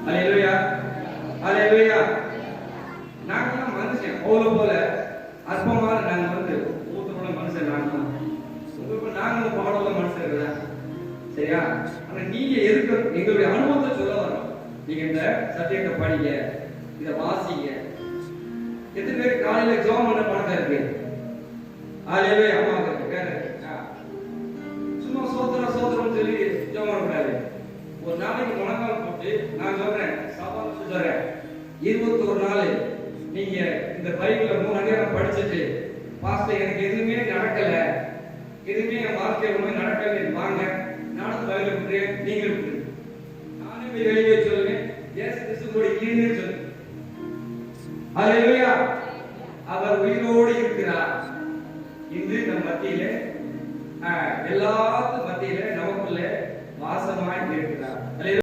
அல்லேலூயா, அல்லேலூயா. நாங்கெல்லாம் மனுஷன், பவுல போல அற்பமான நாங்க வந்து ஊத்தமுள்ள மனுஷன். நாங்களும் பாடல மனுஷன் தான், சரியா? ஆனா நீங்க எதுக்கு எங்களுடைய அனுபவத்தை சொல்ல வரோம். நீங்க இந்த சத்தியத்தை படிங்க, இதை வாசிங்க. எத்தனை பேர் காலையில ஜெபம் பண்ண பழக்கம் இருக்கு? அல்லேலூயா. அம்மா சும்மா சோத்திரம் சோத்திரம் சொல்லி ஜெபம் பண்ணக்கூடாது. ஒரு நாளைக்கு முழங்கால் போட்டு நான் சொல்றேன், சவால் சொல்றேன், 21 நாள் நீங்க இந்த பைபிளை 3 அதிகாரம் படிச்சுட்டு, பாஸ்டர் எனக்கு எதுவுமே நடக்கல, எதுவுமே என் வாழ்க்கையில் ஒன்றுமே நடக்கல, வாங்க நானும் பைபிளை விட்டுறேன், நீங்களும் விட்டுருங்க. நானே போய் வெளியே சொல்லுவேன், இயேசு கிறிஸ்து கூட இல்லைன்னு சொல்லு. அல்லேலூயா. அவர் உயிரோடு இருக்கிறார். இன்று நம் மத்தியிலே எல்லா